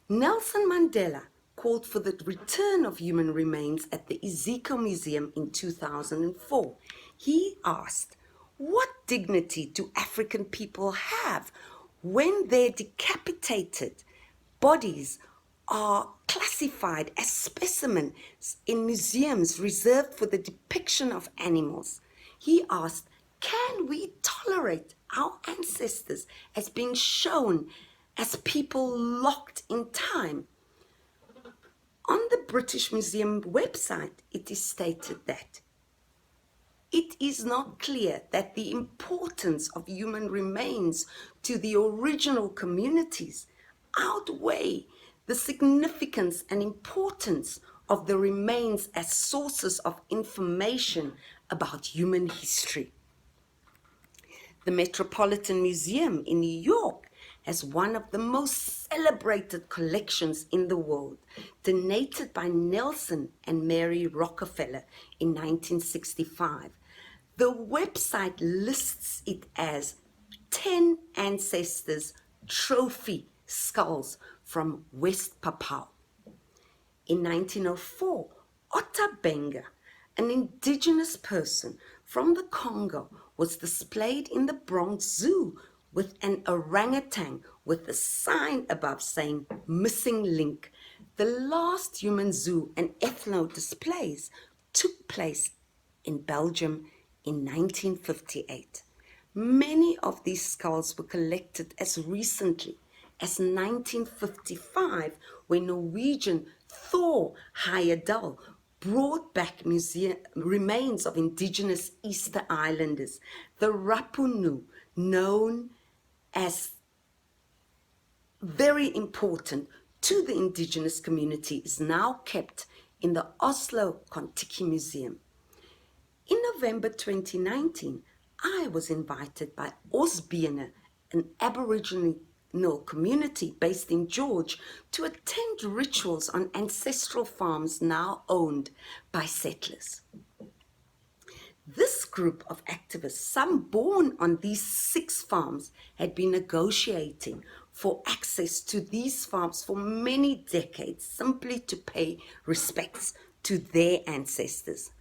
Nelson Mandela called for the return of human remains at the Iziko Museum in 2004. He asked, what dignity do African people have when their decapitated bodies are classified as specimens in museums reserved for the depiction of animals? He asked, can we tolerate our ancestors as being shown as people locked in time? On the British Museum website, it is stated that it is not clear that the importance of human remains to the original communities outweigh the significance and importance of the remains as sources of information about human history. The Metropolitan Museum in New York has one of the most celebrated collections in the world, donated by Nelson and Mary Rockefeller in 1965. The website lists it as 10 ancestors' trophy skulls from West Papua. In 1904, Otta Benga, an indigenous person from the Congo, was displayed in the Bronx Zoo with an orangutan with a sign above saying missing link. The last human zoo and ethno displays took place in Belgium in 1958. Many of these skulls were collected as recently as 1955, when Norwegian Thor Heyerdahl brought back remains of indigenous Easter Islanders. The Rapunu, known as very important to the indigenous community, is now kept in the Oslo Kon-Tiki Museum. In November 2019, I was invited by Osbene, an Aboriginal community based in George, to attend rituals on ancestral farms now owned by settlers. This group of activists, some born on these 6 farms, had been negotiating for access to these farms for many decades, simply to pay respects to their ancestors.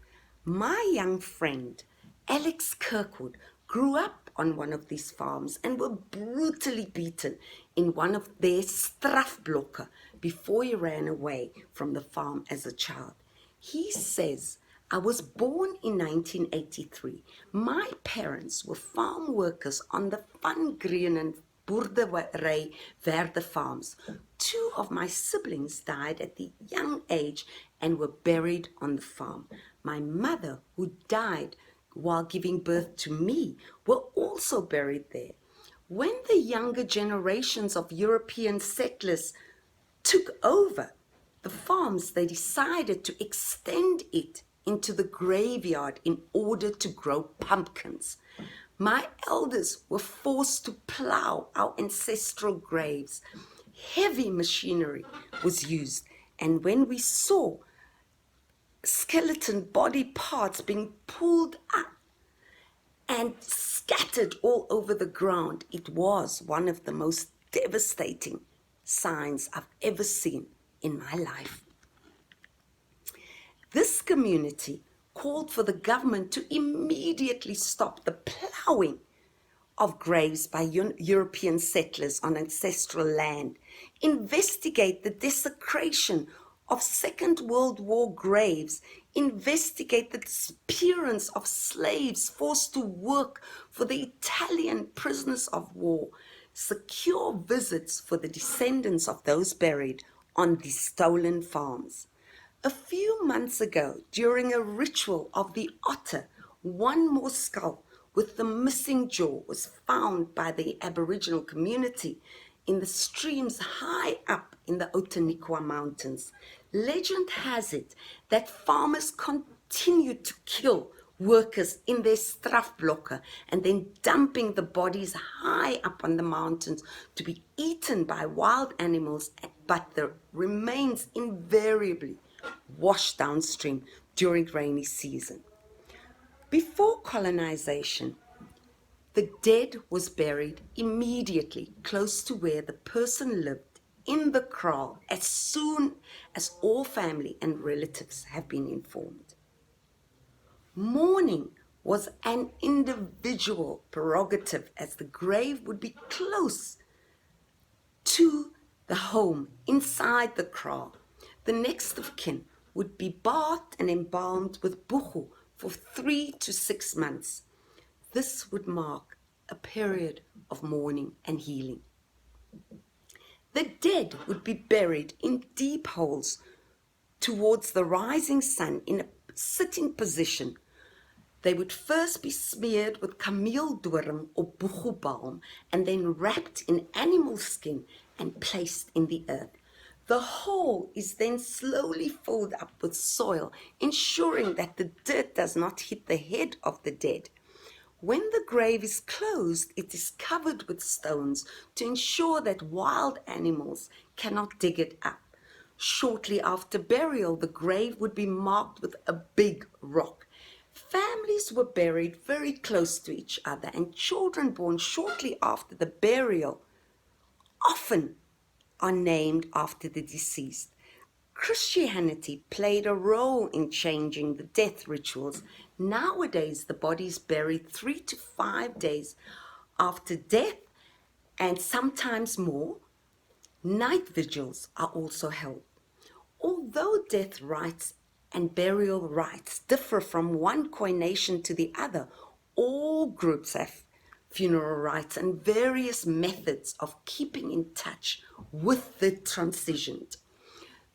My young friend, Alex Kirkwood, grew up on one of these farms and were brutally beaten in one of their strafblokke before he ran away from the farm as a child. He says, I was born in 1983. My parents were farm workers on the Van Grienen Boerdery Verde farms. 2 of my siblings died at the young age and were buried on the farm. My mother, who died while giving birth to me, were also buried there. When the younger generations of European settlers took over the farms, they decided to extend it into the graveyard in order to grow pumpkins. My elders were forced to plow our ancestral graves. Heavy machinery was used, and when we saw skeleton body parts being pulled up and scattered all over the ground, it was one of the most devastating signs I've ever seen in my life. This community called for the government to immediately stop the plowing of graves by European settlers on ancestral land, investigate the desecration of Second World War graves, investigate the disappearance of slaves forced to work for the Italian prisoners of war, secure visits for the descendants of those buried on these stolen farms. A few months ago, during a ritual of the otter, one more skull with the missing jaw was found by the Aboriginal community in the streams high up in the Outeniqua Mountains. Legend has it that farmers continued to kill workers in their strafblokke and then dumping the bodies high up on the mountains to be eaten by wild animals, but the remains invariably washed downstream during rainy season. Before colonization, the dead was buried immediately close to where the person lived in the kraal as soon as all family and relatives have been informed. Mourning was an individual prerogative, as the grave would be close to the home inside the kraal. The next of kin would be bathed and embalmed with buchu for 3 to 6 months. This would mark a period of mourning and healing. The dead would be buried in deep holes towards the rising sun in a sitting position. They would first be smeared with kameeldoring or buchu balm and then wrapped in animal skin and placed in the earth. The hole is then slowly filled up with soil, ensuring that the dirt does not hit the head of the dead. When the grave is closed, it is covered with stones to ensure that wild animals cannot dig it up. Shortly after burial, the grave would be marked with a big rock. Families were buried very close to each other, and children born shortly after the burial often are named after the deceased. Christianity played a role in changing the death rituals. Nowadays, the body is buried 3 to 5 days after death, and sometimes more. Night vigils are also held. Although death rites and burial rites differ from one Khoi nation to the other, all groups have funeral rites and various methods of keeping in touch with the transitioned.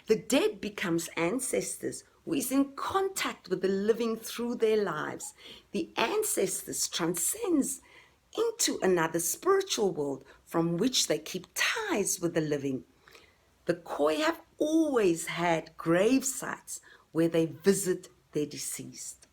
The dead becomes ancestors who is in contact with the living through their lives. The ancestors transcends into another spiritual world from which they keep ties with the living. The Khoi have always had grave sites where they visit their deceased.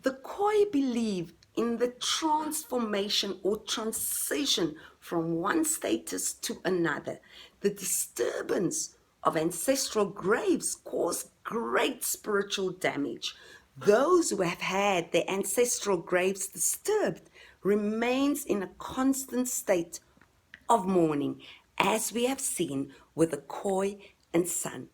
The Khoi believe in the transformation or transition from one status to another. The disturbance of ancestral graves cause great spiritual damage. Those who have had their ancestral graves disturbed remains in a constant state of mourning, as we have seen with the Khoi and San.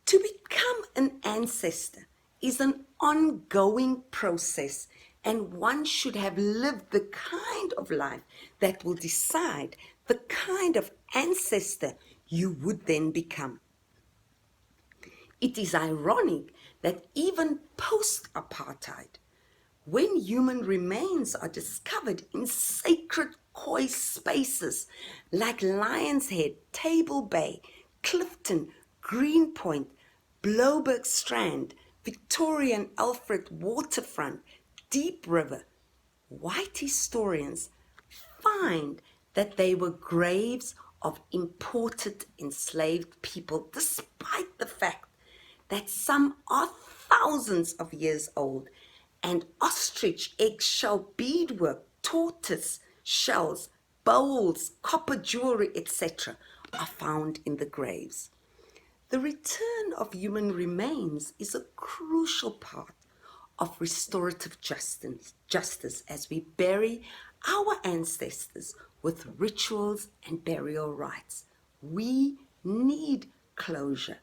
To become an ancestor is an ongoing process, and one should have lived the kind of life that will decide the kind of ancestor you would then become. It is ironic that even post-apartheid, when human remains are discovered in sacred Khoi spaces like Lion's Head, Table Bay, Clifton, Greenpoint, Bloberg Strand, Victoria and Alfred Waterfront, Deep River, white historians find that they were graves of imported enslaved people, despite the fact that some are thousands of years old, and ostrich eggshell beadwork, tortoise shells, bowls, copper jewelry, etc. are found in the graves. The return of human remains is a crucial part of restorative justice as we bury our ancestors with rituals and burial rites. We need closure.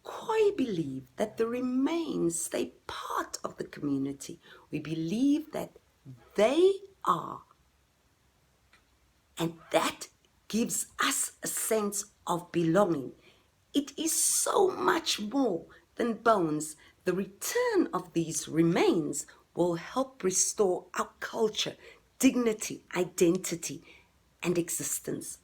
Khoi believe that the remains stay part of the community. We believe that they are, and that gives us a sense of belonging. It is so much more than bones. The return of these remains will help restore our culture, dignity, identity, and existence.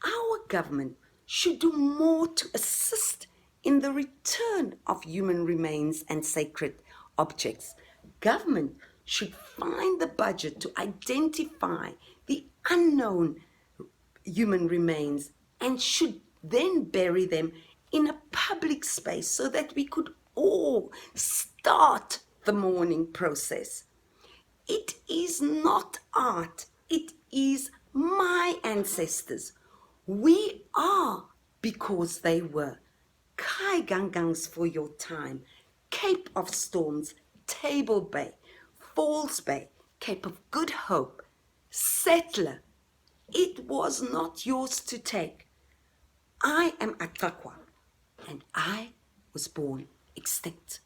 Our government should do more to assist in the return of human remains and sacred objects. Government should find the budget to identify the unknown human remains and should then bury them in a public space so that we could all start the mourning process. It is not art, it is my ancestors. We are because they were. Kai Gangangs for your time, Cape of Storms, Table Bay, Falls Bay, Cape of Good Hope, Settler, It was not yours to take. I am Atakwa, and I was born extinct.